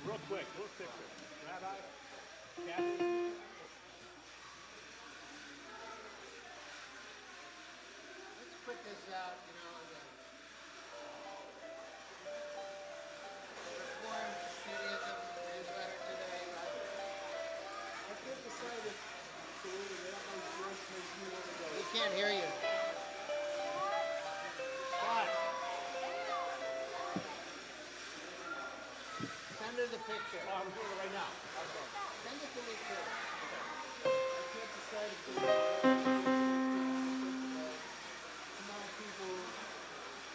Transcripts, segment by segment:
Real quick, little picture. Rabbi, Kathy. Let's put this out, Reform Judaism newsletter today, right? I can't decide if the way the rabbi's voice makes me want to go. We can't hear you. What? Send her the picture. Oh, I'm doing it right now. Okay. Send it to me too. I can't decide if the small people,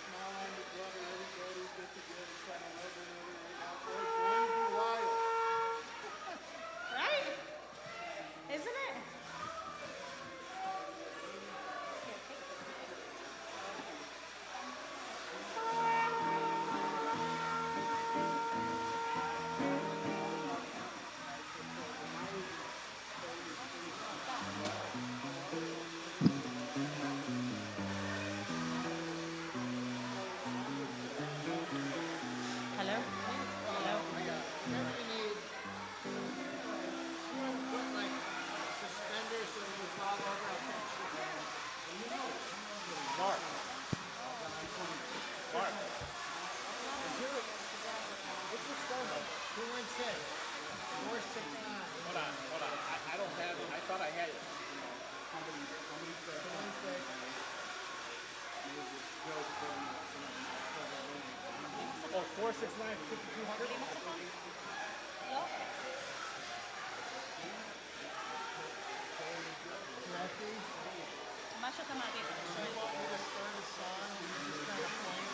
small-minded brother, everybody get together, try to love one another right now. Boy, it's going to be wild. Right? Isn't it? Hello? Hello? Whatever you need. You want to put like suspenders so that you fall over a fence. Mark. Mark. What's your phone number? 216 469. Hold on. I don't have it. I thought I had it. Somebody said, 216. Oh, 469 5200? Kathy, מה שאתה מעדיף, אתה you שואל. want me to start a song? You just kind of point.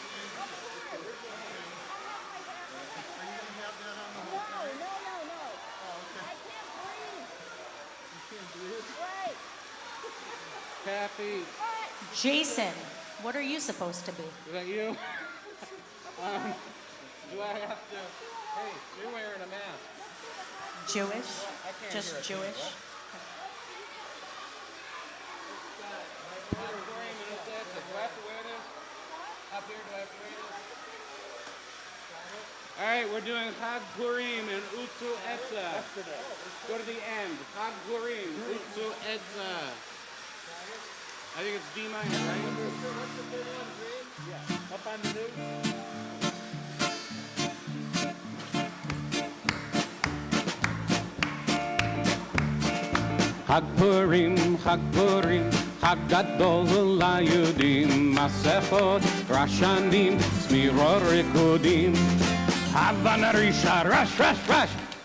Are you going to have that on the whole thing? No. Oh, okay. I can't breathe. You can't breathe? Right. Kathy, Jason, what are you supposed to be? is that you? Do I have to? Hey, you're wearing a mask. Jewish? I can't Just hear a thing, Jewish? what? Do I have to wear this? Up here, do I have to wear this? All right, we're doing Chag Purim and Utsu Etza. Go to the end. Chag Purim, Utsu Etza. I think it's D minor, right? What's the big one, green? Yeah. Up on the news. Chag Purim, Chag Gadol LaYudim, Masechot, Rashanim, Smirot Rikudim, Havan Risha, Rash,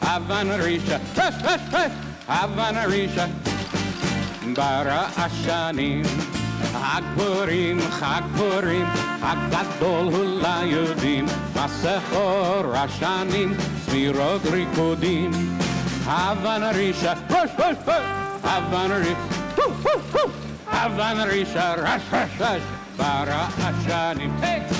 Havan Risha, Rash, Havan Risha, Bara Ashanim, Chag Purim, Chag Gadol LaYudim, Masechot, Rashanim, Smirot Rikudim, Havan Risha, Rash, Havan Risha, Rash, Bara Ashanim. Take it.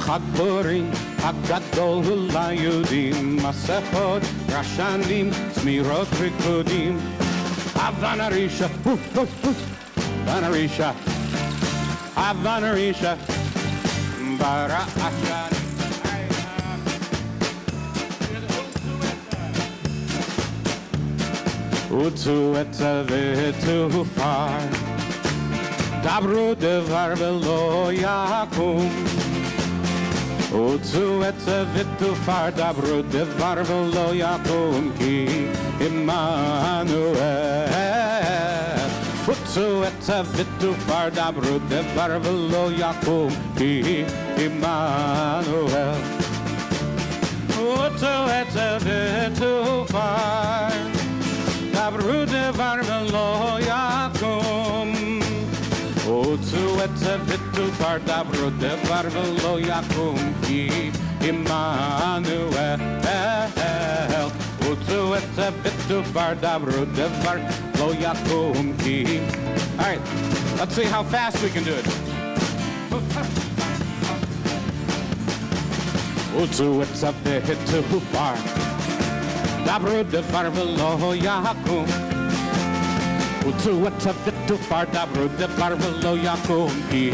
Chag Purim, Chag Gadol LaYudim, Masechot, Rashanim, Smirot Rikudim, Havan Risha, Havan Risha, Bara Ashanim. Utsu Etza v'etufar, Dabru devar v'lo yakum. Utsu etza v'etufar, Dabru devar v'lo yakum, Ki Immanuel. Utsu etza v'etufar, Dabru devar v'lo yakum, Ki Immanuel. Utsu etza v'etufar, Dabru devar v'lo yakum. Utzu etze vittu far dabru devar velo yakum ki Immanuel. Utzu etze vittu far dabru devar velo yakum ki. All right, let's see how fast we can do it. Utzu etze vittu far dabru devar velo yakum. Utzu etze vittu far dabru devar velo yakum ki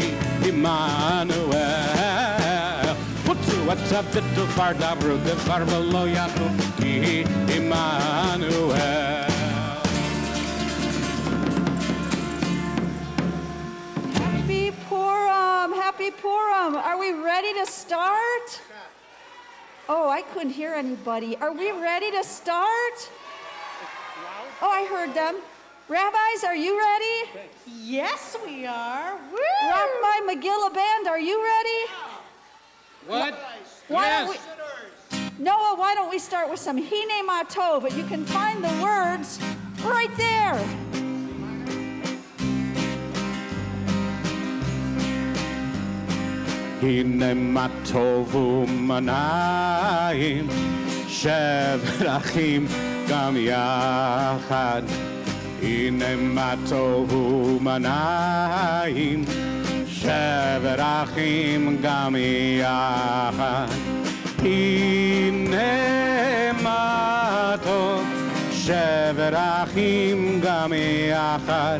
Immanuel. Utzu etze vittu far dabru devar velo yakum ki Immanuel. Happy Purim! Happy Purim! Are we ready to start? Oh, I couldn't hear anybody. Are we ready to start? Oh, I heard them. Rabbis, are you ready? Yes, we are. Woo! Rock My Megillah band, are you ready? What? Why don't Yes. Noah, why don't we start with some Hine Matov, but you can find the words right there. הנה מה טוב ומנעים, שברכים גם יחד. הנה מה טוב ומנעים, שברכים גם יחד. הנה מה טוב, שברכים גם יחד.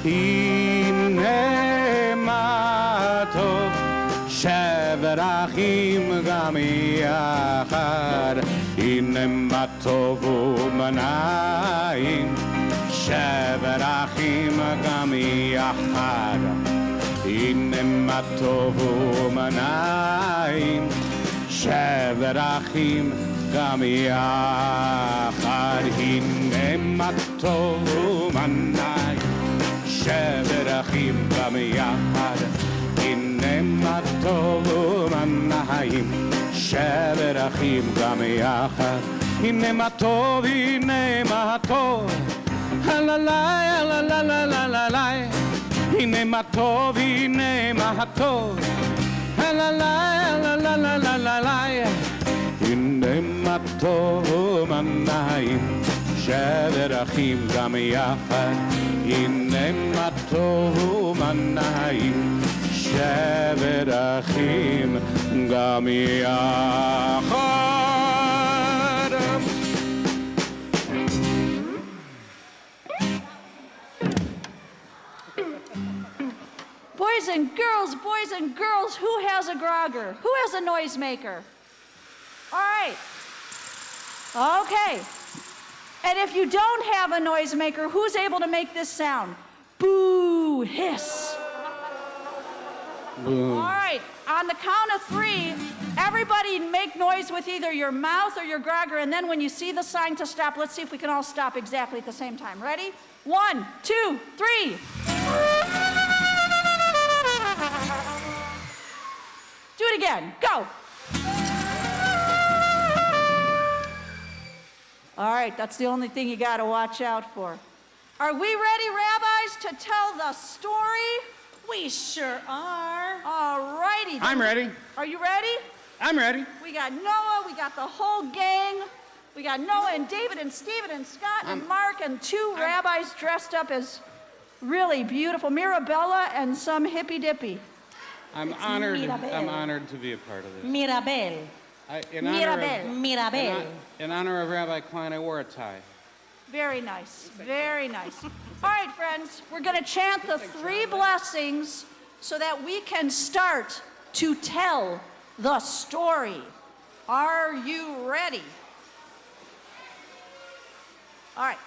הנה מה טוב, שברכים גם יחד. הנה מה טוב ומנעים, שברכים גם יחד. הנה מה טוב ומנעים, שברכים גם יחד. הנה מה טוב ומנעים, שברכים גם יחד. הנה מה טוב ומנעים, שברכים גם יחד. הנה מה טוב, הנה מה טוב, הללי, הללי. הנה מה טוב, הנה מה טוב, הללי, הללי. הנה מה טוב ומנעים, שברכים גם יחד. הנה מה טוב ומנעים, שברכים גם יחד. Boys and girls, who has a grogger? Who has a noisemaker? All right. Okay. And if you don't have a noisemaker, who's able to make this sound? Boo, hiss. Boo. All right, on the count of 3, everybody make noise with either your mouth or your grogger, and then when you see the sign to stop, let's see if we can all stop exactly at the same time. Ready? 1, 2, 3. Do it again. Go. All right, that's the only thing you got to watch out for. Are we ready, rabbis, to tell the story? We sure are. All righty. I'm ready. Are you ready? I'm ready. We got Noah, we got the whole gang. We got Noah and David and Stephen and Scott and Mark and 2 rabbis dressed up as really beautiful, Mirabella and some hippy-dippy. I'm honored. Mirabel. I'm honored to be a part of this. Mirabel. Mirabel. In honor of Rabbi Klein, I wore a tie. Very nice, very nice. All right, friends, we're going to chant the 3 blessings so that we can start to tell the story. Are you ready? All right.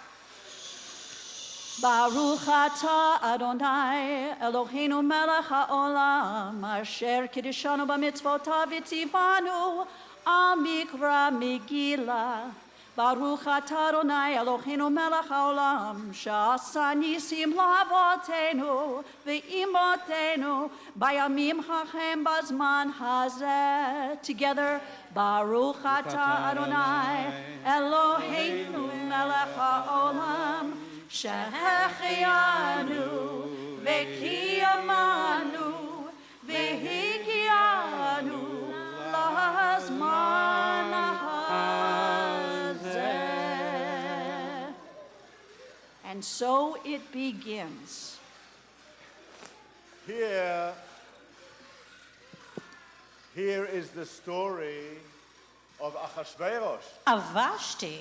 Baruch atah Adonai Eloheinu melech haolam asher kiddushanu b'mitzvotav v'tzivanu al mikra Megillah. Baruch atah Adonai Eloheinu melech haolam she'asa nisim la'avotenu ve'imotenu bayamim hachem bazman hazeh. Together, Baruch atah Adonai Eloheinu melech haolam שהחיינו וקיימנו so it begins. Here is the story of Achashverosh. Of Vashti.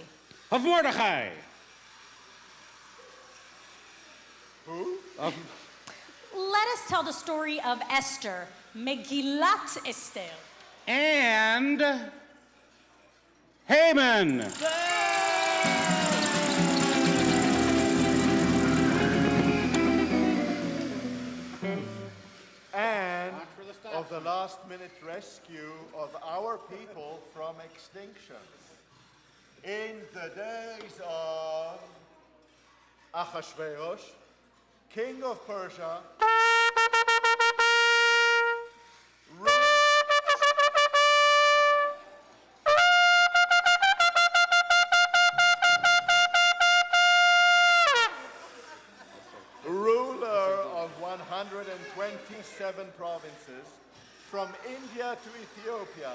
Of Mordechai. Who? Let us tell the story of Esther, Megillat Esther. And Haman. And of the last-minute rescue of our people from extinction. In the days of Achashverosh, king of Persia, ruler of 127 provinces, from India to Ethiopia,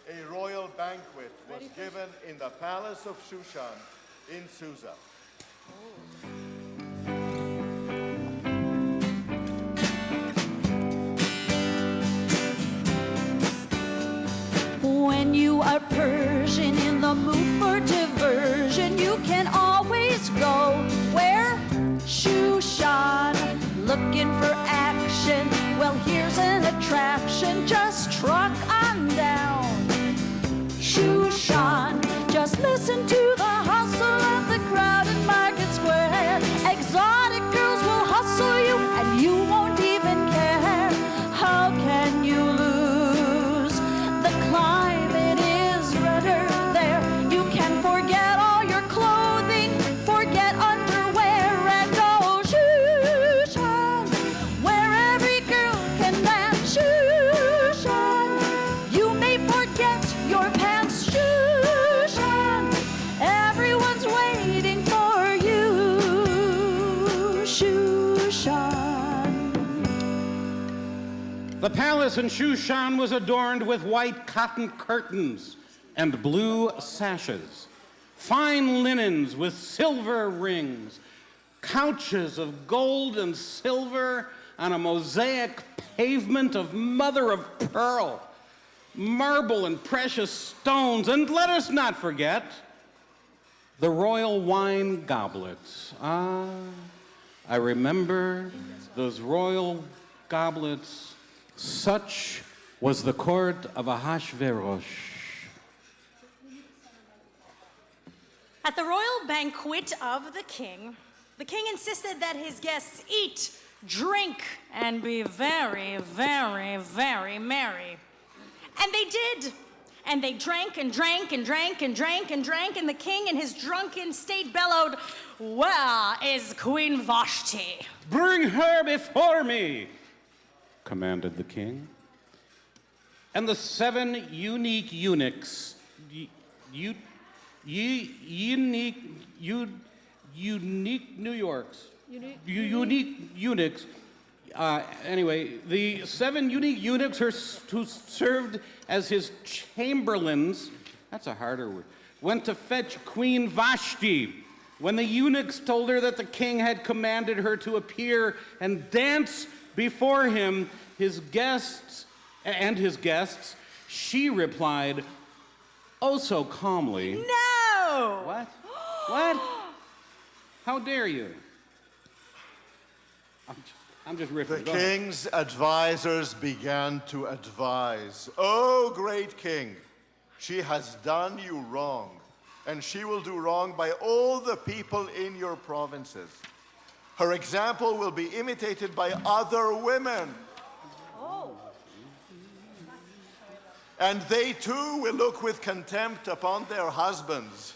a royal banquet was given in the palace of Shushan in Susa. When you are Persian in the mood for diversion, you can always go where? Shushan. Looking for action? Well, here's an attraction. Just truck on down. Shushan. Just listen to the hustle of the crowded market square. Exotic girls will hustle you, and you won't even care. How can you lose? The climate is redder there. You can forget all your clothing, forget underwear, and go Shushan, where every girl can dance. Shushan, you may forget your pants. Shushan, everyone's waiting for you. Shushan. The palace in Shushan was adorned with white cotton curtains and blue sashes, fine linens with silver rings, couches of gold and silver on a mosaic pavement of mother of pearl, marble and precious stones, and let us not forget the royal wine goblets. Ah, I remember those royal goblets. Such was the court of Ahasuerus. At the royal banquet of the king insisted that his guests eat, drink, and be very, very, very merry. And they did. And they drank and drank and drank and drank and drank, and the king in his drunken state bellowed, "Where is Queen Vashti?" Bring her before me, commanded the king. And the 7 unique eunuchs, unique New Yorks, unique eunuchs. Anyway, the 7 unique eunuchs who served as his chamberlains, that's a harder word, went to fetch Queen Vashti. When the eunuchs told her that the king had commanded her to appear and dance before him, his guests, she replied, oh so calmly. No! What? What? How dare you? I'm just riffing. The Go ahead. king's advisors began to advise, "Oh, great king, she has done you wrong, and she will do wrong by all the people in your provinces. Her example will be imitated by other women. And they too will look with contempt upon their husbands.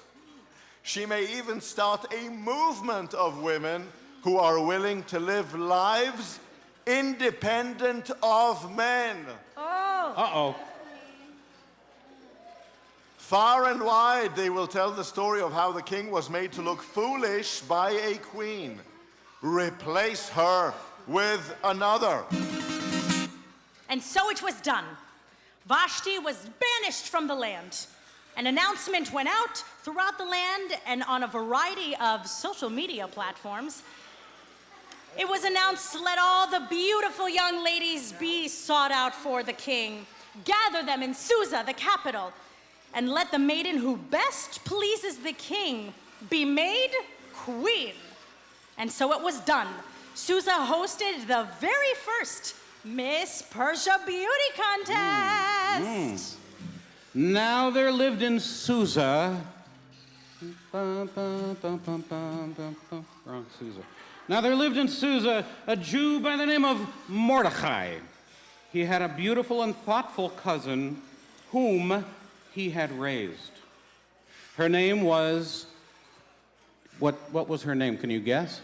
She may even start a movement of women who are willing to live lives independent of men." Uh-oh. Far and wide, they will tell the story of how the king was made to look foolish by a queen. Replace her with another. And so it was done. Vashti was banished from the land. An announcement went out throughout the land and on a variety of social media platforms. It was announced, let all the beautiful young ladies be sought out for the king. Gather them in Susa, the capital, and let the maiden who best pleases the king be made queen. And so it was done. Susa hosted the very first Miss Persia Beauty Contest. Now there lived in Susa. Wrong Susa. Now there lived in Susa a Jew by the name of Mordecai. He had a beautiful and thoughtful cousin whom he had raised. Her name was, what was her name? Can you guess?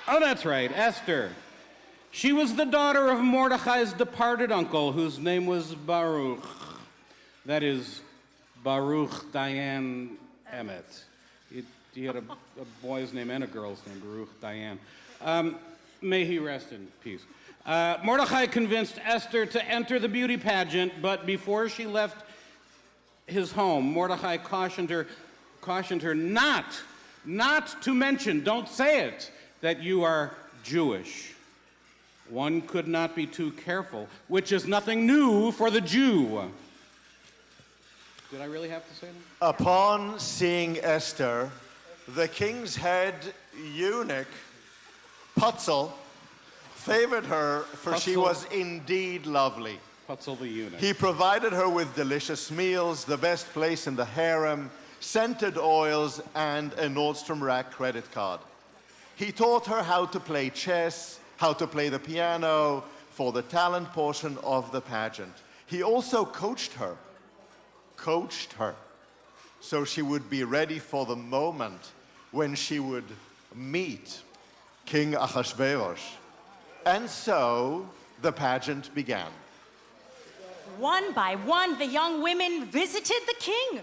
Oh, that's right, Esther. She was the daughter of Mordecai's departed uncle, whose name was Baruch. That is, Baruch Diane Emmett. He had a boy's name and a girl's name, Baruch Diane. May he rest in peace. Mordecai convinced Esther to enter the beauty pageant, but before she left his home, Mordecai cautioned her not to mention, don't say it, that you are Jewish. One could not be too careful, which is nothing new for the Jew. Did I really have to say that? Upon seeing Esther, the king's head eunuch, Putzel, favored her, for she Putzel. was indeed lovely. Putzel the eunuch. He provided her with delicious meals, the best place in the harem, scented oils, and a Nordstrom Rack credit card. He taught her how to play chess, how to play the piano for the talent portion of the pageant. He also coached her, so she would be ready for the moment when she would meet King Ahasuerus. And so the pageant began. One by one, the young women visited the king.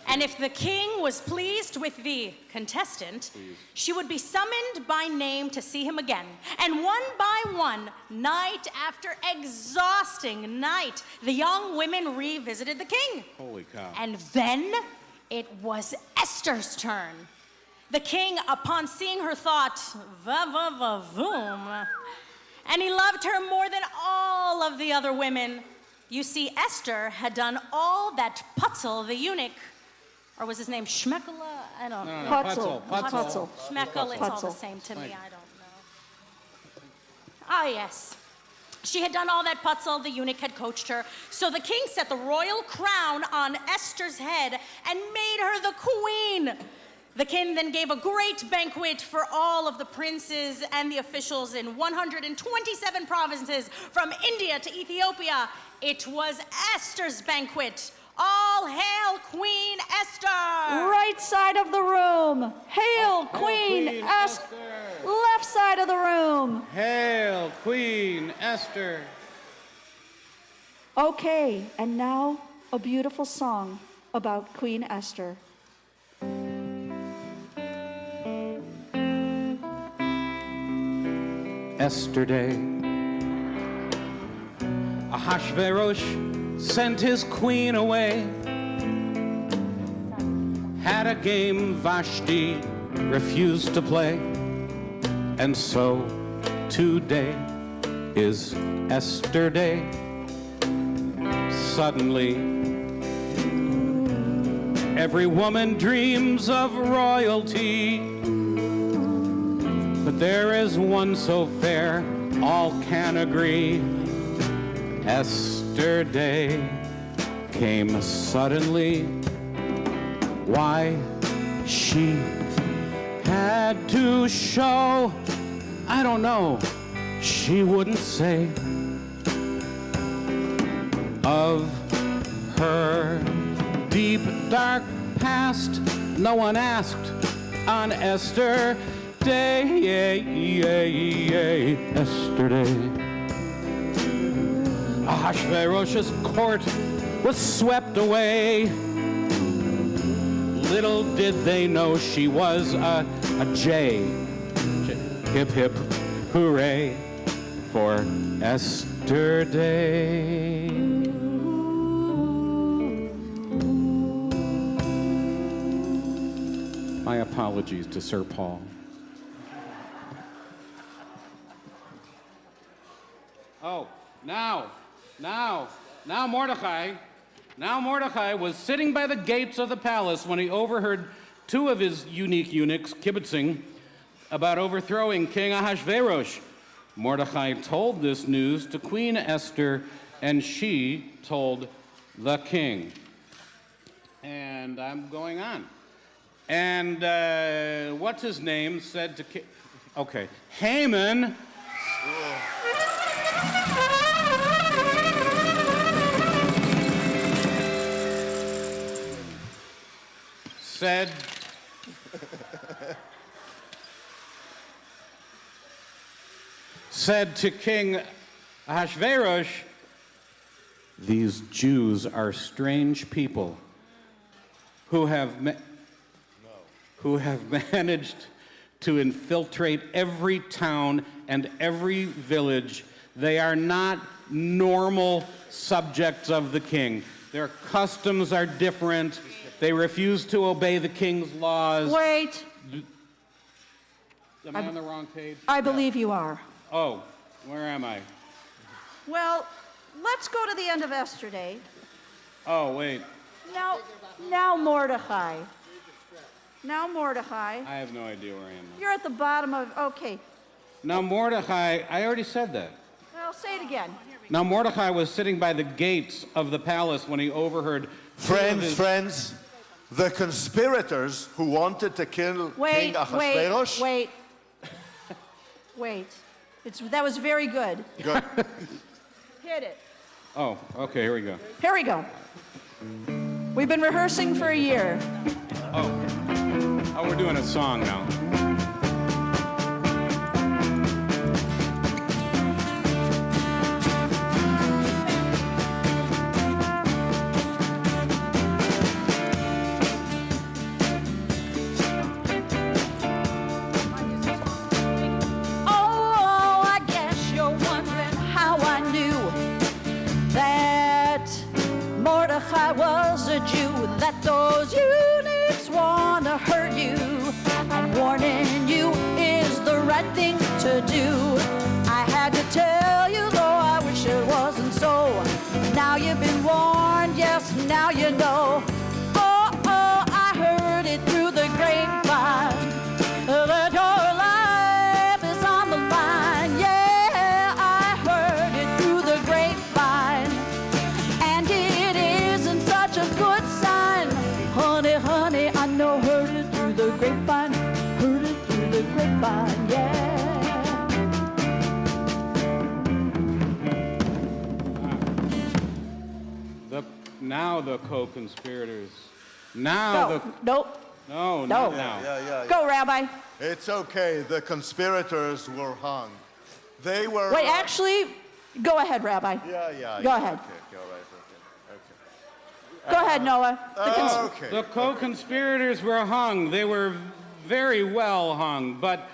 And if the king was pleased with the contestant, she would be summoned by name to see him again. And one by one, night after exhausting night, the young women revisited the king. Holy cow. And then it was Esther's turn. The king, upon seeing her, thought, va-va-va-voom. And he loved her more than all of the other women. You see, Esther had done all that Putzel, the eunuch, or was his name Schmekela? I don't know. Putzel. Schmekel, it's all the Putzel. same to me, I don't know. Ah, yes. She had done all that Putzel, the eunuch, had coached her. So the king set the royal crown on Esther's head and made her the queen. The king then gave a great banquet for all of the princes and the officials in 127 provinces from India to Ethiopia. It was Esther's banquet. All hail Queen Esther! Right side of the room. Hail, Queen Esther. Left side of the room. Hail, Queen Esther. Okay, and now a beautiful song about Queen Esther. Yesterday, Ahasuerus sent his queen away. Had a game Vashti refused to play. And so today is Esther Day. Suddenly, every woman dreams of royalty. But there is one so fair, all can agree. Esther Day came suddenly. Why she had to show, I don't know, she wouldn't say. Of her deep, dark past, no one asked on Esther Day, Esther Day. Ahasuerus' court was swept away. Little did they know she was a J. Hip, hip, hooray for Esther Day. My apologies to Sir Paul. Oh, now Mordecai was sitting by the gates of the palace when he overheard two of his unique eunuchs kibitzing about overthrowing King Ahasuerus. Mordecai told this news to Queen Esther, and she told the king. And I'm going on. And what's his name said to okay, Haman said to King Ahasuerus, "These Jews are strange people who have managed to infiltrate every town and every village. They are not normal subjects of the king. Their customs are different. They refuse to obey the king's laws." Wait, Am I on the wrong page? I believe you are. Oh, where am I? Well, let's go to the end of Esther Day. Oh, wait. Now Mordecai. Now Mordecai. I have no idea where I am now. You're at the bottom of, okay. Now Mordecai, I already said that. Well, say it again. Now Mordecai was sitting by the gates of the palace when he overheard Friends, the conspirators who wanted to kill King Ahasuerus. Wait. That was very good. Good. Hit it. Oh, okay, here we go. Here we go. We've been rehearsing for a year. Oh, we're doing a song now. Oh, I guess you're wondering how I knew that Mordecai was a Jew, that those eunuchs want to hurt you, and warning you is the right thing to do. I had to tell you, though I wish it wasn't so. Now you've been warned, yes, now you know. Oh, I heard it through the grapevine that your life is on the line. Yeah, I heard it through the grapevine, and it isn't such a good sign. Honey, I know, heard it through the grapevine, yeah. Now the co-conspirators. Nope. No, No. not now. Yeah. Go, Rabbi. It's okay. The conspirators were hung. They were. Wait, actually, go ahead, Rabbi. Yeah. Go ahead. Okay, all right, okay. Go ahead, Noah. Okay. The co-conspirators were hung. They were very well hung. But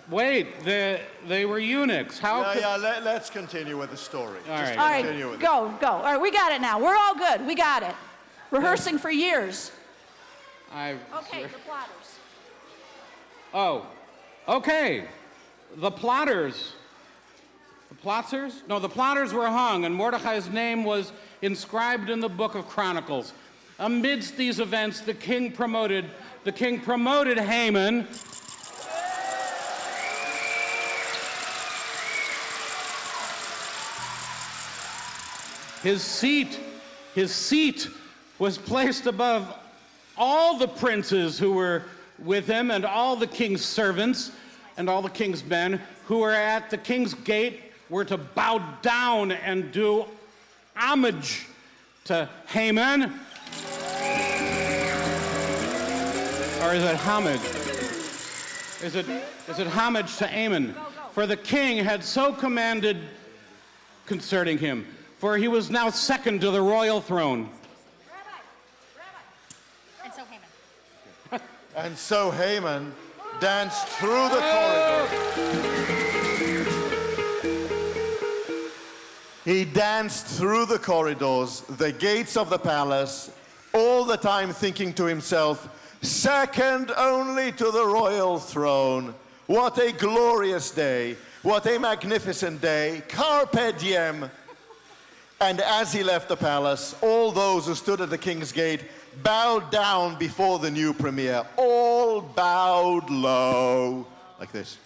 wait, they were eunuchs. Let's continue with the story. All right. All right, Continue with go. All right, we got it now. We're all good. We got it. Rehearsing for years. Okay, the plotters. Oh, okay. The plotters. The plotters? No, the plotters were hung, and Mordecai's name was inscribed in the book of Chronicles. Amidst these events, the king promoted Haman. His seat was placed above all the princes who were with him, and all the king's servants and all the king's men who were at the king's gate were to bow down and do homage to Haman. Or is it homage? Is it homage to Haman? For the king had so commanded concerning him, for he was now second to the royal throne. And so Haman. And so Haman danced through the corridor. He danced through the corridors, the gates of the palace, all the time thinking to himself, second only to the royal throne. What a glorious day. What a magnificent day. Carpe diem. And as he left the palace, all those who stood at the king's gate bowed down before the new premier. All bowed low. Like this.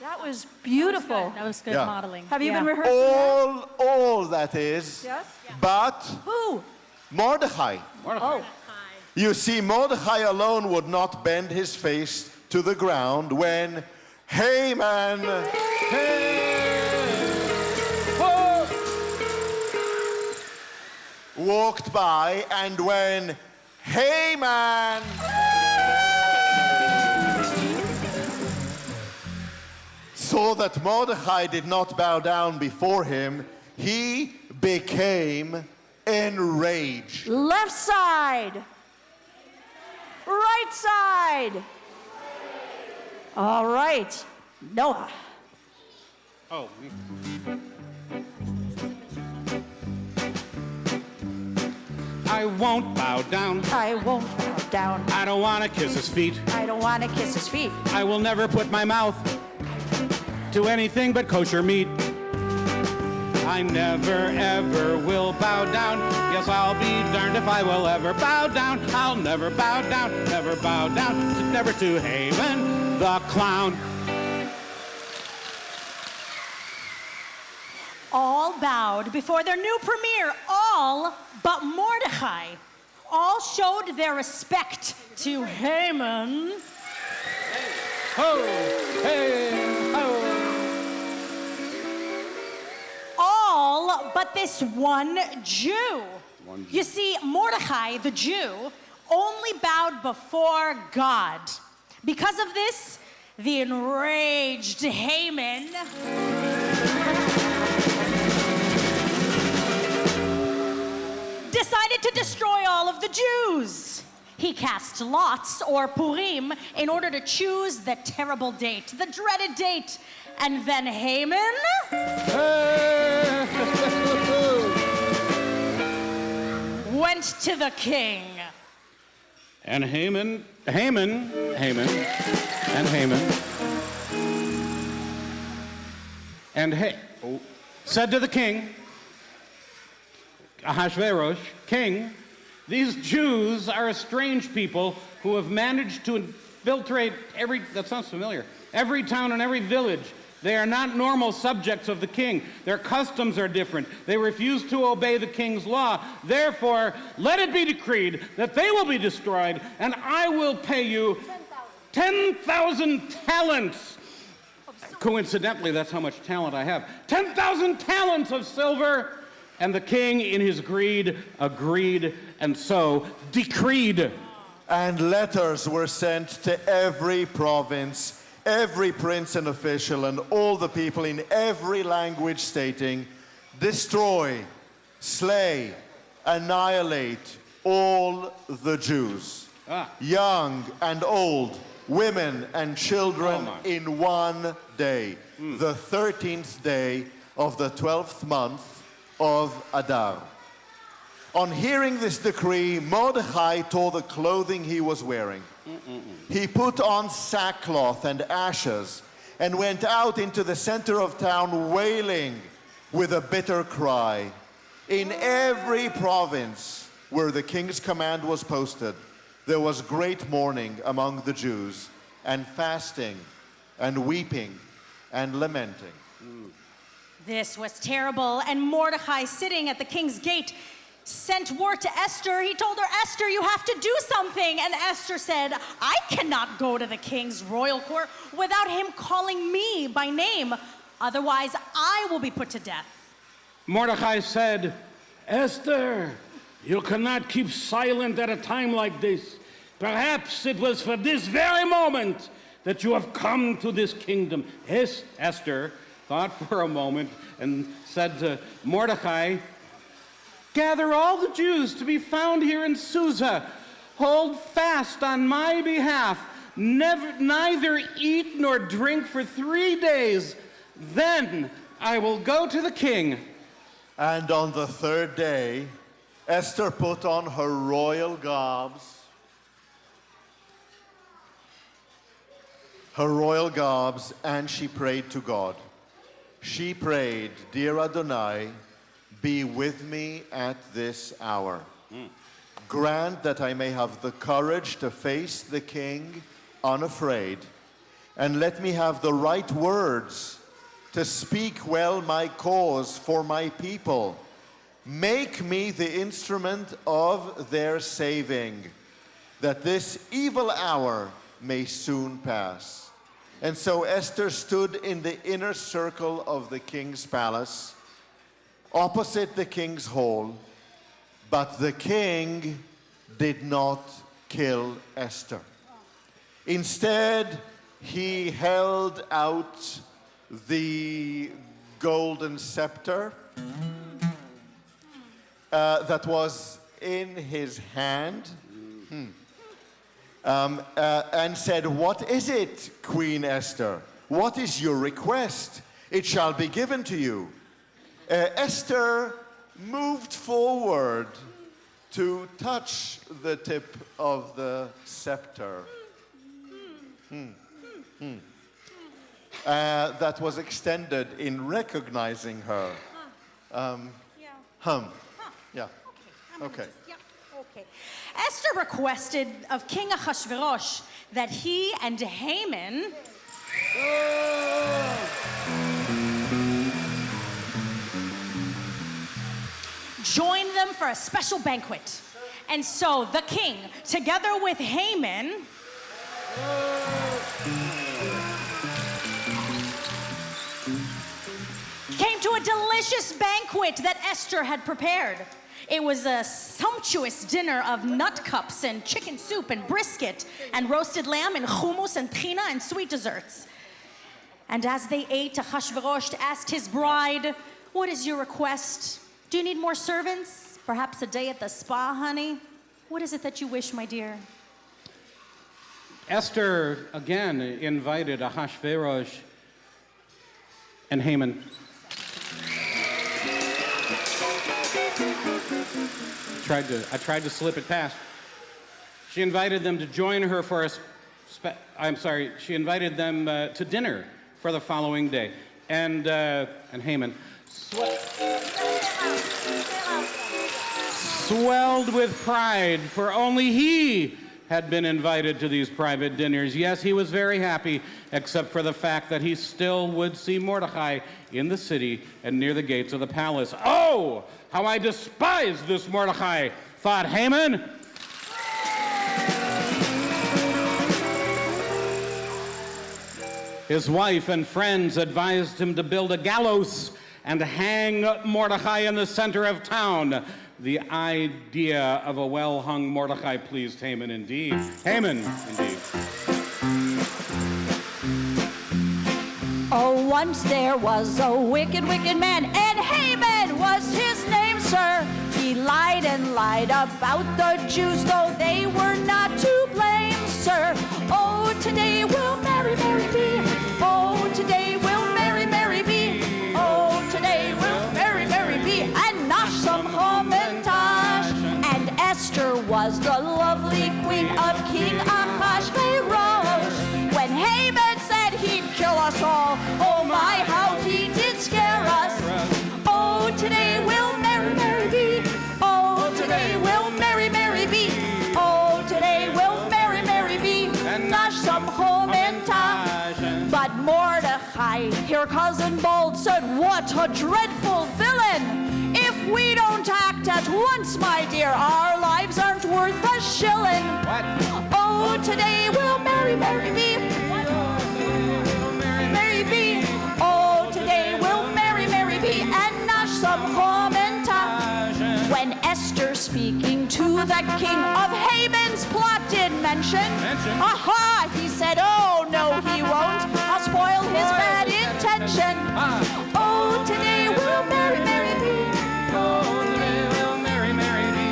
That was beautiful. That was good Yeah. modeling. Have you been rehearsing that? All that is. Yes? But Who? Mordechai. Oh. You see, Mordechai alone would not bend his face to the ground when Haman walked by, and when Haman saw that Mordechai did not bow down before him, he became enraged. Left side. Right side. All right. Noah. Oh, I won't bow down. I won't bow down. I don't want to kiss his feet. I don't want to kiss his feet. I will never put my mouth to anything but kosher meat. I never ever will bow down. Yes, I'll be darned if I will ever bow down. I'll never bow down, never bow down, never to Haman the clown. All bowed before their new premier, all but Mordecai. All showed their respect to Haman. Ho, hey, ho. All but this one Jew. You see, Mordecai, the Jew, only bowed before God. Because of this, the enraged Haman decided to destroy all of the Jews. He cast lots, or Purim, in order to choose the terrible date, the dreaded date. And then Haman went to the king. And Haman, said to the king, Ahasuerus, king, these Jews are a strange people who have managed to infiltrate that sounds familiar, every town and every village. They are not normal subjects of the king. Their customs are different. They refuse to obey the king's law. Therefore, let it be decreed that they will be destroyed, and I will pay you 10,000 talents. Coincidentally, that's how much talent I have. 10,000 talents of silver. And the king, in his greed, agreed, and so decreed. And letters were sent to every province, every prince and official, and all the people in every language, stating, destroy, slay, annihilate all the Jews, young and old, women and children, in one day, the 13th day of the 12th month of Adar. On hearing this decree, Mordechai tore the clothing he was wearing. He put on sackcloth and ashes and went out into the center of town wailing with a bitter cry. In every province where the king's command was posted, there was great mourning among the Jews, and fasting and weeping and lamenting. This was terrible, and Mordecai, sitting at the king's gate, sent word to Esther. He told her, Esther, you have to do something. And Esther said, I cannot go to the king's royal court without him calling me by name. Otherwise, I will be put to death. Mordecai said, Esther, you cannot keep silent at a time like this. Perhaps it was for this very moment that you have come to this kingdom. Yes, Esther thought for a moment and said to Mordecai, gather all the Jews to be found here in Susa. Hold fast on my behalf. Neither eat nor drink for 3 days. Then I will go to the king. And on the third day, Esther put on her royal garbs. And she prayed to God. She prayed, "Dear Adonai, be with me at this hour. Grant that I may have the courage to face the king unafraid, and let me have the right words to speak well my cause for my people. Make me the instrument of their saving, that this evil hour may soon pass." And so Esther stood in the inner circle of the king's palace, opposite the king's hall, but the king did not kill Esther. Instead, he held out the golden scepter that was in his hand. And said, "What is it, Queen Esther? What is your request? It shall be given to you." Esther moved forward to touch the tip of the scepter that was extended in recognizing her. Yeah. Okay. Okay. Esther requested of King Ahasuerus that he and Haman join them for a special banquet. And so the king, together with Haman, came to a delicious banquet that Esther had prepared. It was a sumptuous dinner of nut cups and chicken soup and brisket and roasted lamb and hummus and trina and sweet desserts. And as they ate, Ahasuerus asked his bride, "What is your request? Do you need more servants? Perhaps a day at the spa, honey? What is it that you wish, my dear?" Esther again invited Ahasuerus and Haman. I tried to slip it past. She invited them to join her for she invited them to dinner for the following day. And Haman swelled with pride, for only he had been invited to these private dinners. Yes, he was very happy, except for the fact that he still would see Mordecai in the city and near the gates of the palace. "Oh, how I despise this Mordecai," thought Haman. His wife and friends advised him to build a gallows and hang Mordecai in the center of town. The idea of a well-hung Mordecai pleased Haman indeed. Oh, once there was a wicked, wicked man, and Haman was his name, sir. He lied and lied about the Jews, though they were not to blame, sir. Oh, today we'll marry, marry be. Oh, today we'll marry, marry be. Oh, today we'll marry, marry be. And nosh some home and tash. And Esther was the lovely queen of King Ahasuerus. When Haman said he'd kill us all, oh my, how he did scare us. Oh, today we'll marry, marry be. Oh, today we'll marry, marry be. Oh, today we'll marry, marry be. Nash some home and tash. But Mordecai, her cousin bold, said, "What a dreadful villain! If we don't act at once, my dear, our lives aren't worth a shilling." What? Oh, today we'll marry, marry be. Marry be. Oh, today we'll marry, marry be. And nash some home and tash. When Esther, speaking to the king of Haman's plot, did mention, aha, he said, "Oh, no, he won't. I'll spoil his bad intention." Oh, today we'll marry, marry be. Oh, today we'll marry, marry be.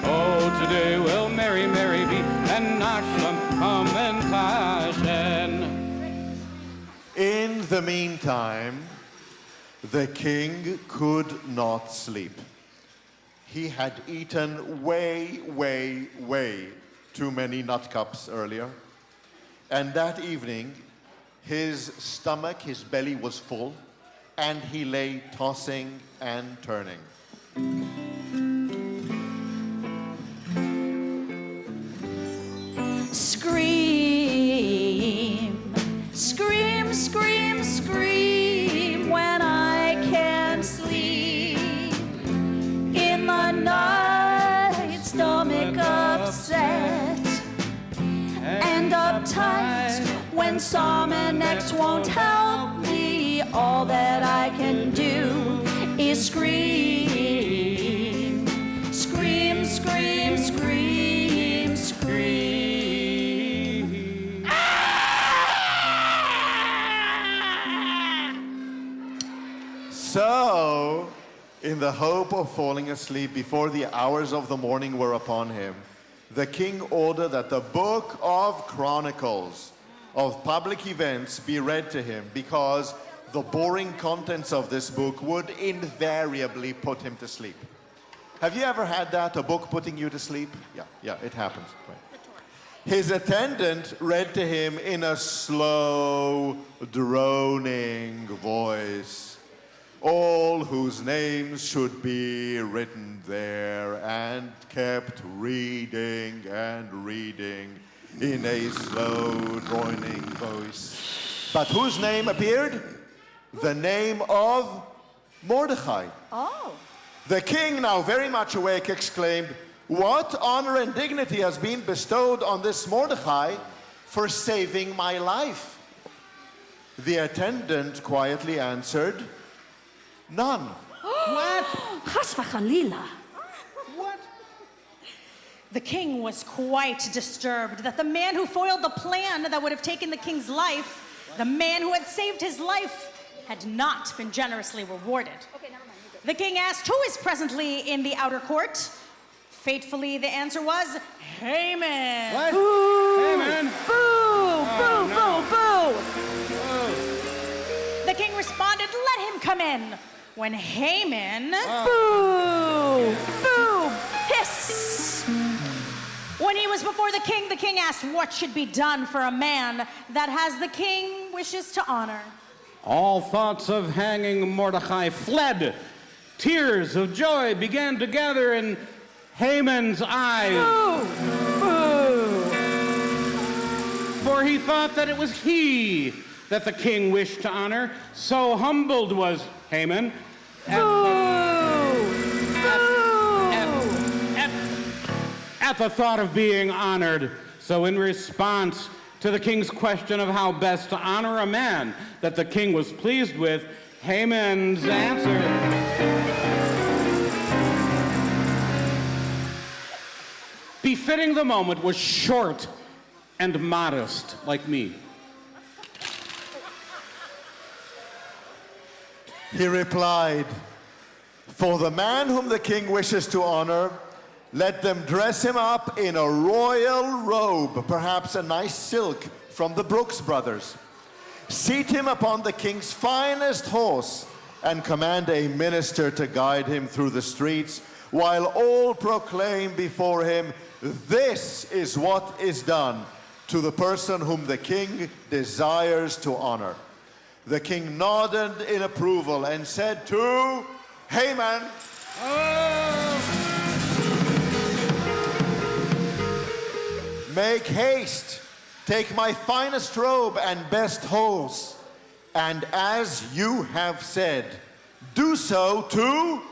Oh, today we'll marry, marry be. And not some commentation. In the meantime, the king could not sleep. He had eaten way, way, way too many nut cups earlier. And that evening, his stomach, his belly was full, and he lay tossing and turning. Scream, scream, scream, scream when I can't sleep. In the night, stomach upset and uptight when Somanex won't help me. All that I can do is scream, scream, scream, scream, scream. So, in the hope of falling asleep before the hours of the morning were upon him, the king ordered that the book of Chronicles of public events be read to him, because the boring contents of this book would invariably put him to sleep. Have you ever had that, a book putting you to sleep? Yeah, it happens. Right. His attendant read to him in a slow, droning voice, all whose names should be written there, and kept reading and reading in a slow, droning voice. But whose name appeared? The name of Mordecai. Oh. The king, now very much awake, exclaimed, "What honor and dignity has been bestowed on this Mordecai for saving my life?" The attendant quietly answered, "None." What? Chas v'chalila. The king was quite disturbed that the man who foiled the plan that would have taken the king's life, the man who had saved his life, had not been generously rewarded. The king asked who is presently in the outer court. Fatefully, the answer was Haman. What? Boo! Haman? Boo! Boo! no. Boo! Boo! The king responded, "Let him come in." When Haman, Boo! Boo! Hiss! when he was before the king asked what should be done for a man that has the king wishes to honor. All thoughts of hanging Mordecai fled. Tears of joy began to gather in Haman's eyes. Boo! Boo! For he thought that it was he that the king wished to honor. So humbled was Haman at the thought of being honored. So in response to the king's question of how best to honor a man that the king was pleased with, Haman's answer, befitting the moment, was short and modest, like me. He replied, "For the man whom the king wishes to honor, let them dress him up in a royal robe, perhaps a nice silk from the Brooks brothers. Seat him upon the king's finest horse, and command a minister to guide him through the streets, while all proclaim before him, 'This is what is done to the person whom the king desires to honor.'" The king nodded in approval and said to Haman, "Make haste, take my finest robe and best horse, and as you have said, do so to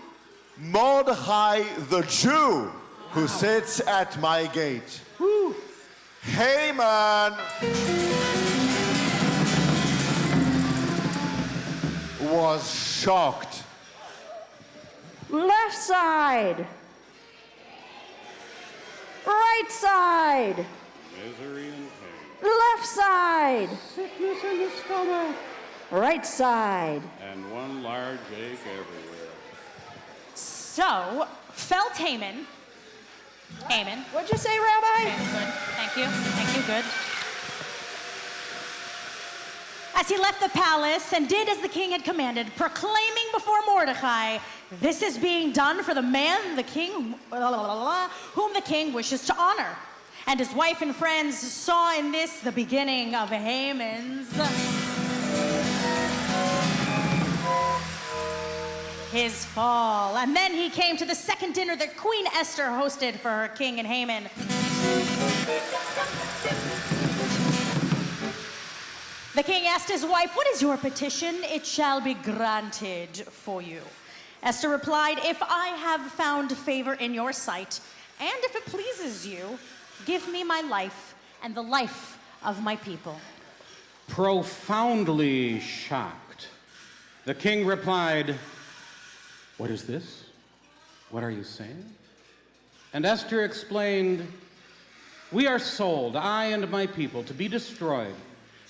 Mordecai the Jew, who sits at my gate." Haman was shocked. Left side. Right side. Misery and pain. Left side. Sickness in the stomach. Right side. And one large ache everywhere. So felt Haman. What'd you say, Rabbi? Okay, good. Thank you. Good. As as he left the palace and did as the king had commanded, proclaiming before Mordecai, "This is being done for the man the king, whom the king wishes to honor." And his wife and friends saw in this the beginning of Haman's his fall. And then he came to the second dinner that Queen Esther hosted for her king and Haman. The king asked his wife, "What is your petition? It shall be granted for you." Esther replied, "If I have found favor in your sight, and if it pleases you, give me my life and the life of my people." Profoundly shocked, the king replied, "What is this? What are you saying?" And Esther explained, "We are sold, I and my people, to be destroyed,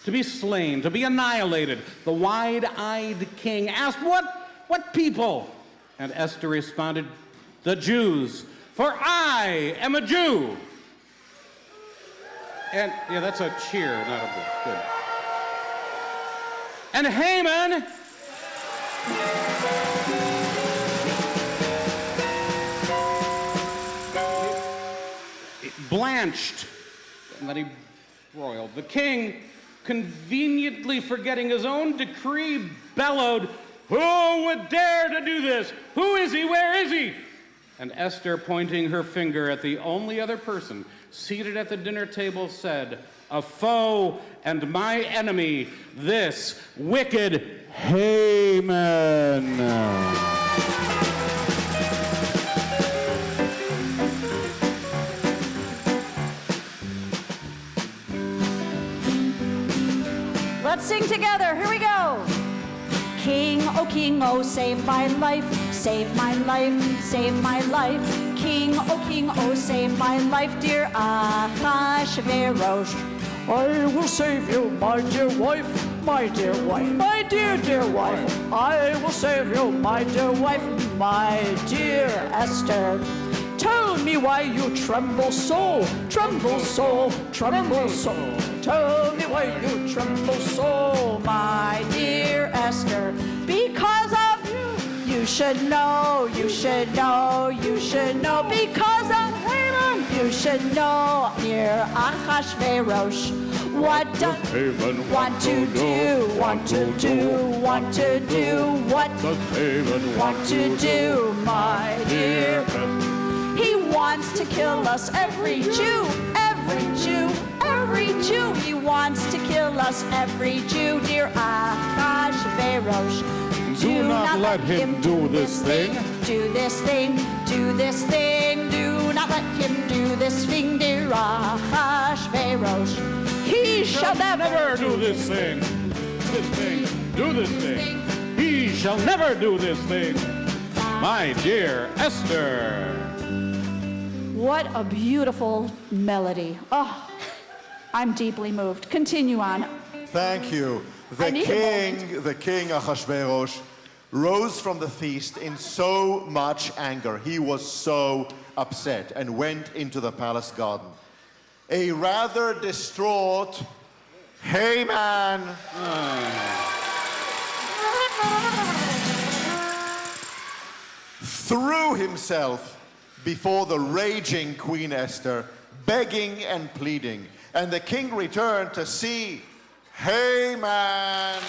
to be slain, to be annihilated." The wide-eyed king asked, What people?" And Esther responded, "The Jews, for I am a Jew." And, yeah, that's a cheer, not a boo. Good. And Haman blanched, and then he broiled. The king, conveniently forgetting his own decree, bellowed, "Who would dare to do this? Who is he? Where is he?" And Esther, pointing her finger at the only other person seated at the dinner table, said, "A foe and my enemy, this wicked Haman." Let's sing together. Here we go. King, oh, save my life, save my life, save my life. King, oh, save my life, dear Achashverosh. I will save you, my dear wife, my dear wife, my dear wife. I will save you, my dear wife, my dear Esther. Tell me why you tremble so, tremble so, tremble so. Tell me why you tremble so, my dear Esther. Because of you should know, you should know, you should know. Because of Haman, you should know, dear Achashverosh. What does Haman want to do, want to do, want to do, what does Haman want to do, my dear? He wants to kill us, every Jew, every Jew, every Jew. He wants to kill us, every Jew, dear Achashverosh. Do not let him do this thing. Do this thing, do this thing. Do not let him do this thing, dear Achashverosh. He shall never do this thing. This thing. Do this thing. He shall never do this thing. My dear Esther. What a beautiful melody. Oh, I'm deeply moved. Continue on. Thank you. The king Ahasuerus rose from the feast in so much anger. He was so upset and went into the palace garden. A rather distraught Haman threw himself before the raging Queen Esther, begging and pleading. And the king returned to see Haman.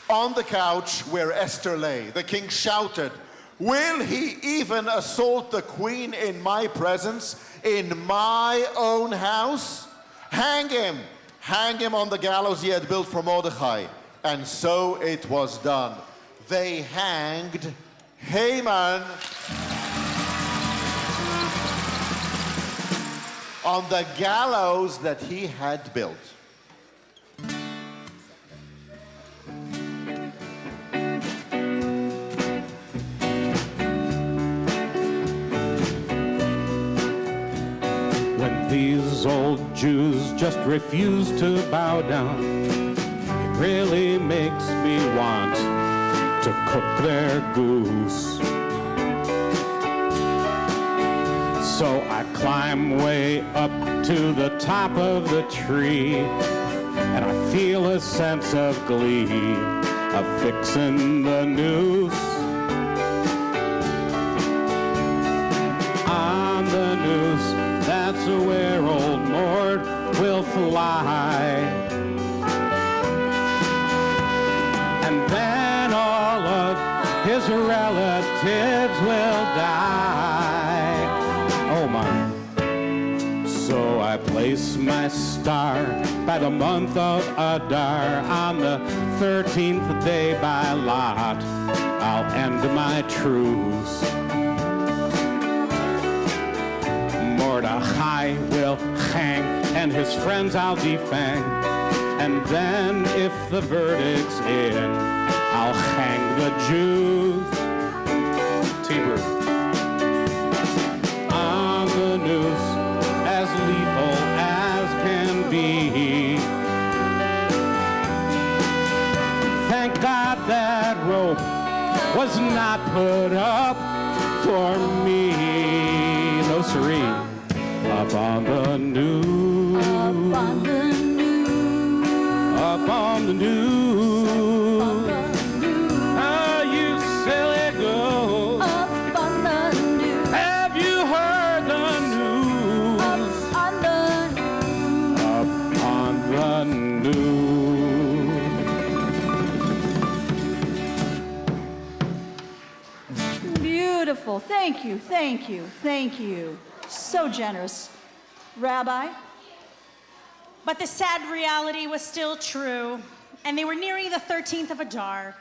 On the couch where Esther lay, the king shouted, "Will he even assault the queen in my presence, in my own house? Hang him on the gallows he had built for Mordecai." And so it was done. They hanged Haman on the gallows that he had built. When these old Jews just refuse to bow down, it really makes me want to cook their goose. So I climb way up to the top of the tree, and I feel a sense of glee of fixing the noose. On the noose, that's where old Mort will fly. And then all of his relatives will die. Oh my. So I place my star by the month of Adar. On the 13th day by lot, I'll end my truce. Mordechai will hang, and his friends I'll defang. And then, if the verdict's in, I'll hang the Jews. T-Brew. On the noose, as lethal as can be. Thank God that rope was not put up for me. No siree. Up on the news. Up on the news. Up on the news. Oh, you silly girl. Up on the news. Have you heard the news? Up on the news. Up on the news. Beautiful. Thank you, thank you, thank you. So generous. Rabbi? But the sad reality was still true, and they were nearing the 13th of Adar.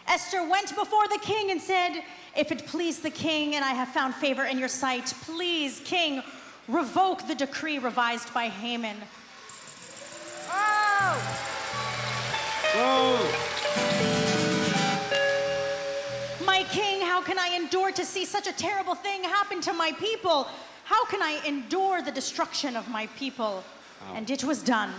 Esther went before the king and said, "If it please the king, and I have found favor in your sight, please, king, revoke the decree revised by Haman." Oh! Whoa. My king, how can I endure to see such a terrible thing happen to my people? How can I endure the destruction of my people? And it was done.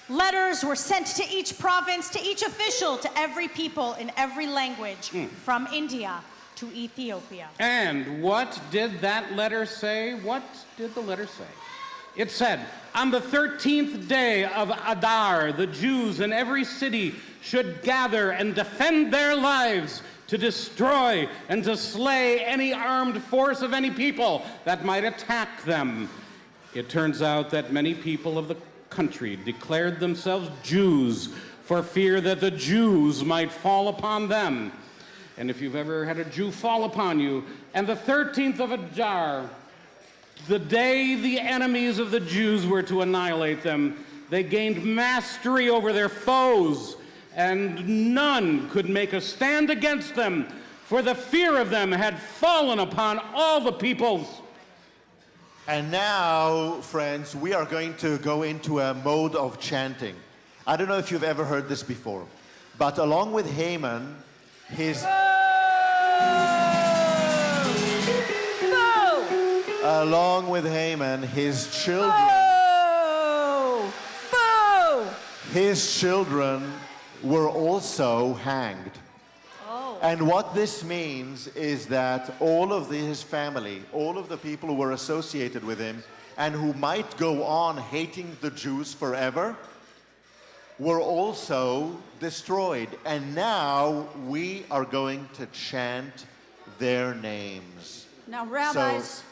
Letters were sent to each province, to each official, to every people in every language, from India to Ethiopia. And what did that letter say? What did the letter say? It said, on the 13th day of Adar, the Jews in every city should gather and defend their lives to destroy and to slay any armed force of any people that might attack them. It turns out that many people of the country declared themselves Jews for fear that the Jews might fall upon them. And if you've ever had a Jew fall upon you, and the 13th of Adar, the day the enemies of the Jews were to annihilate them, they gained mastery over their foes, and none could make a stand against them, for the fear of them had fallen upon all the peoples. And now, friends, we are going to go into a mode of chanting. I don't know if you've ever heard this before, but along with Haman, his... Along with Haman, his children... His children were also hanged. And what this means is that all of his family, all of the people who were associated with him and who might go on hating the Jews forever were also destroyed. And now we are going to chant their names. Now, rabbis,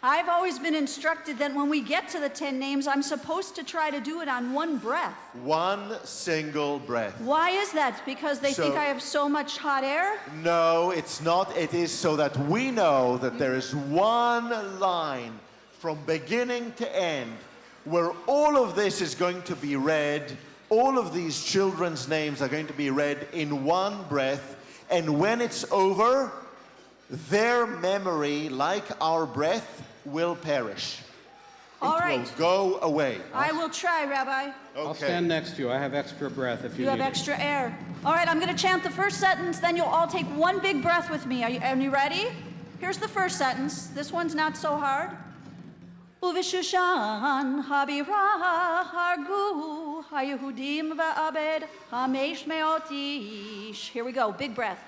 I've always been instructed that when we get to the 10 names, I'm supposed to try to do it on one breath. One single breath. Why is that? Because they think I have so much hot air? No, it's not. It is so that we know that there is one line from beginning to end where all of this is going to be read. All of these children's names are going to be read in one breath. And when it's over, their memory, like our breath, will perish. All right. It will go away. I will try, Rabbi. Okay. I'll stand next to you. I have extra breath if you You need have it. extra air. All right, I'm going to chant the first sentence, then you'll all take one big breath with me. Are you ready? Here's the first sentence. This one's not so hard. Uveshushan habira hargu hayehudim va'abed hamesh meot ish. Here we go, big breath.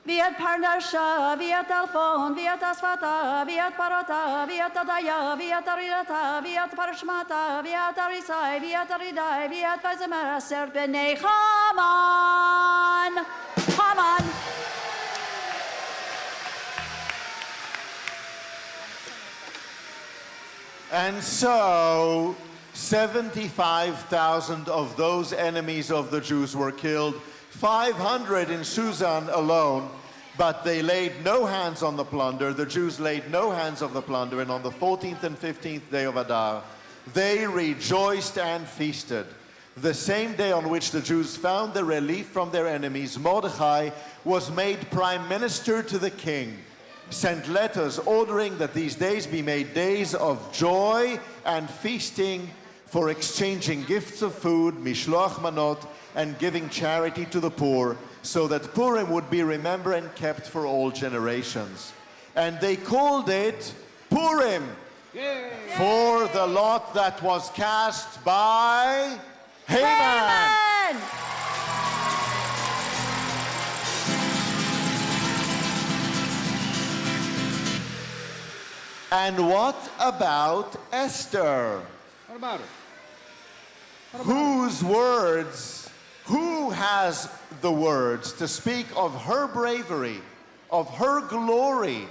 Viat Parnasha, Viat Alphon, Viat Asfata, Viat Parata, Viat Adaya, Viat Aridata, Viat Parashmata, Viat Arisai, Viat Aridai, Viat Vazamaraser B'nei Haman. Haman. And so 75,000 of those enemies of the Jews were killed, 500 in Susan alone, but they laid no hands on the plunder. The Jews laid no hands on the plunder, and on the 14th and 15th day of Adar, they rejoiced and feasted. The same day on which the Jews found the relief from their enemies, Mordechai was made prime minister to the king, sent letters ordering that these days be made days of joy and feasting, for exchanging gifts of food, mishloach manot, and giving charity to the poor, so that Purim would be remembered and kept for all generations. And they called it Purim, for the lot that was cast by Haman. And what about Esther? What about her? Whose words, who has the words to speak of her bravery, of her glory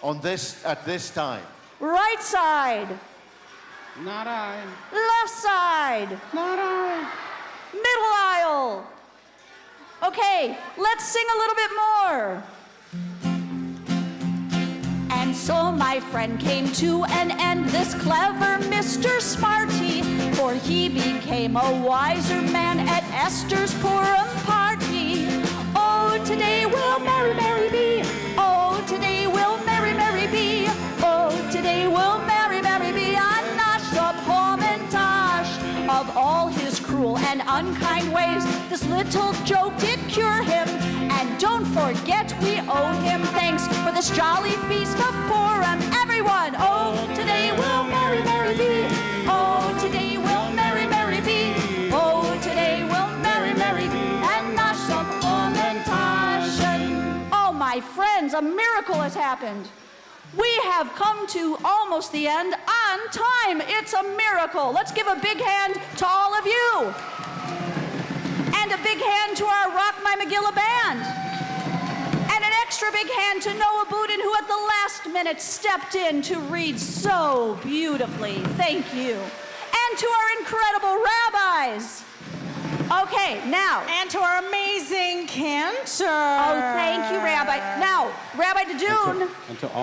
at this time? Right side. Not I. Left side. Not I. Middle aisle. Okay, let's sing a little bit more. And so my friend came to an end, this clever Mr. Smarty, for he became a wiser man at Esther's Purim party. Oh, today will merry, merry be. Oh, today will merry, merry be. Oh, today will merry, merry be. Anash Hamantash. Of all his cruel and unkind ways, this little joke did cure him. And don't forget, we owe him thanks for this jolly feast of Purim. Everyone, oh, today will merry, merry be. Oh, today will merry, merry be. Oh, today will merry, merry be. And Nasham Omentashen. Oh, my friends, a miracle has happened. We have come to almost the end on time. It's a miracle. Let's give a big hand to all of you. And a big hand to our Rock My Megillah band. And an extra big hand to Noah Boudin, who at the last minute stepped in to read so beautifully. Thank you. And to our incredible rabbis. Okay, now. And to our amazing cantor. Oh, thank you, Rabbi. Now, Rabbi Dadun,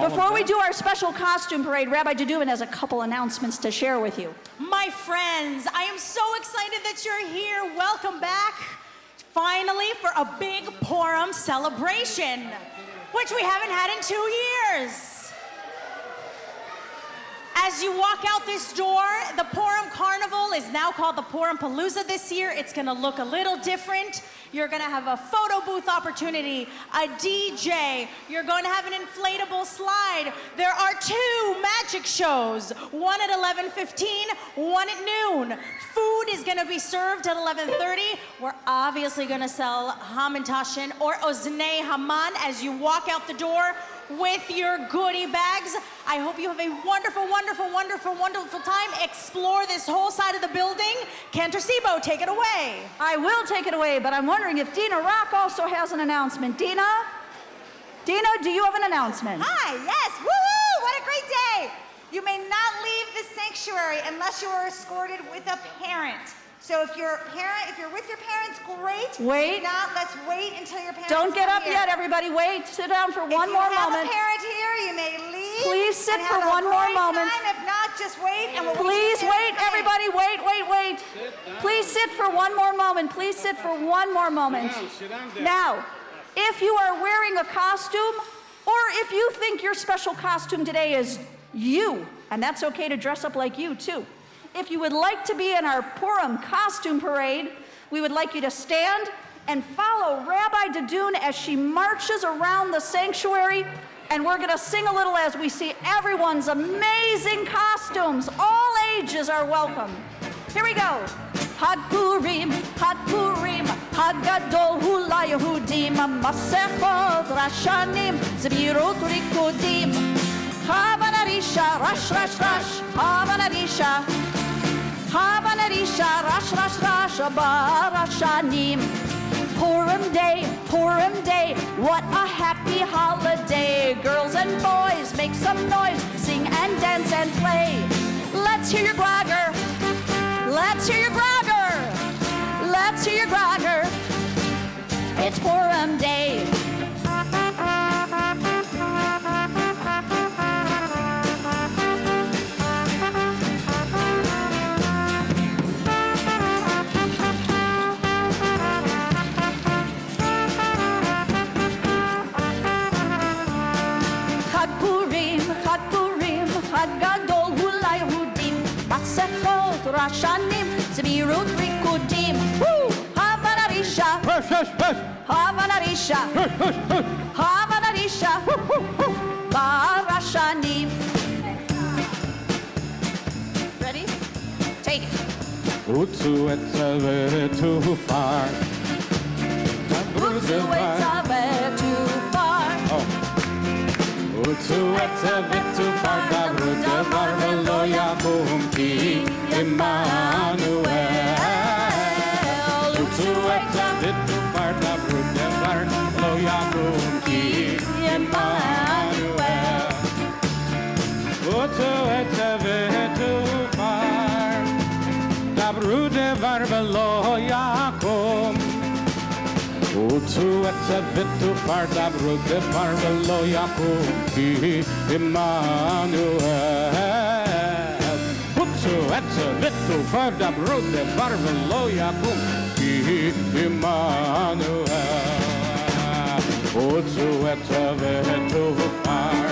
before we do our special costume parade, Rabbi Dadun has a couple announcements to share with you. My friends, I am so excited that you're here. Welcome back, finally, for a big Purim celebration, which we haven't had in 2 years. As you walk out this door, the Purim Carnival is now called the Purim Palooza this year. It's going to look a little different. You're going to have a photo booth opportunity, a DJ. You're going to have an inflatable slide. There are 2 magic shows, one at 11:15, one at noon. Food is going to be served at 11:30. We're obviously going to sell Hamantashen or Oznei Haman as you walk out the door with your goodie bags. I hope you have a wonderful, wonderful, wonderful, wonderful time. Explore this whole side of the building. Cantor Sibo, take it away. I will take it away, but I'm wondering if Dina Rock also has an announcement. Dina? Dina, do you have an announcement? Hi, yes, woo-hoo, what a great day. You may not leave the sanctuary unless you are escorted with a parent. So if you're with your parents, great. Wait. If not, let's wait until your parents Don't get come up here. yet, everybody. Wait. Sit down for one more moment. If you have a parent here, you may leave. Please sit and for have a one more great moment. Time. If not, just wait and we'll Please wait. wait, everybody. Wait. Please sit for one more moment. Please sit for one more moment. Sit down there. Now, if you are wearing a costume, or if you think your special costume today is you, and that's okay to dress up like you too. If you would like to be in our Purim costume parade, we would like you to stand and follow Rabbi Dadun as she marches around the sanctuary, and we're going to sing a little as we see everyone's amazing costumes. All ages are welcome. Here we go. Hot Purim, hot Purim, hot Chag Gadol Hu LaYehudim, Masechot Rashanim, Zebirut Rikudim, Havanarisha, Rash Rash Rash, Havanarisha, Havanarisha, Rash Rash Rash, Barashanim. Purim Day, what a happy holiday. Girls and boys, make some noise, sing and dance and play. Let's hear your grogger, let's hear your grogger, let's hear your grogger. It's Purim Day. Rashanim, Zebirut Rikudim, Havanarisha, Havanarisha, Havanarisha, Barashanim. Ready? Take it. Utsu etzave too far. Utsu etzave too far. Utsu etzave too far. Dabru devar velo yakum ki Emmanuel. Utsu etzave too far. Dabru devar velo yakum ki Emmanuel. Utsu etzave too far. Dabru devar velo yakum. Utsu etzave too far. Dabru devar velo yakum ki Emmanuel. Utsu etzave too far. Dabru devar velo yakum ki Emmanuel. Utsu etzave too far.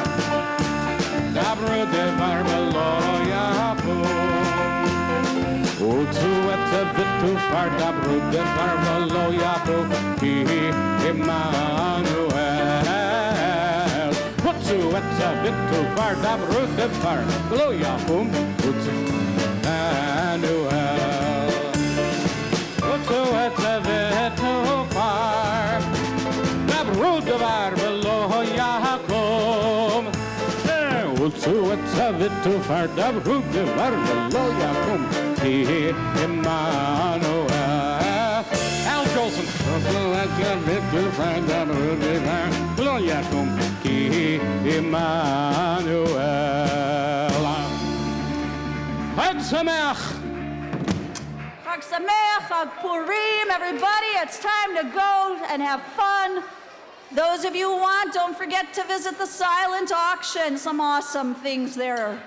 Dabru devar velo yakum. Utsu etzave too far. Dabru devar velo yakum ki Emmanuel. Utsu etzave too far. Dabru devar velo yakum Utsu Emmanuel. Utsu etzave too far. Dabru devar velo yakum. Utsu etzave too far. Dabru devar velo yakum ki Emmanuel. Al Jolson. Utsu etzave too far. Dabru devar velo yakum ki Emmanuel. Chag Sameach. Chag Sameach, Chag Purim, everybody. It's time to go and have fun. Those of you who want, don't forget to visit the silent auction. Some awesome things there.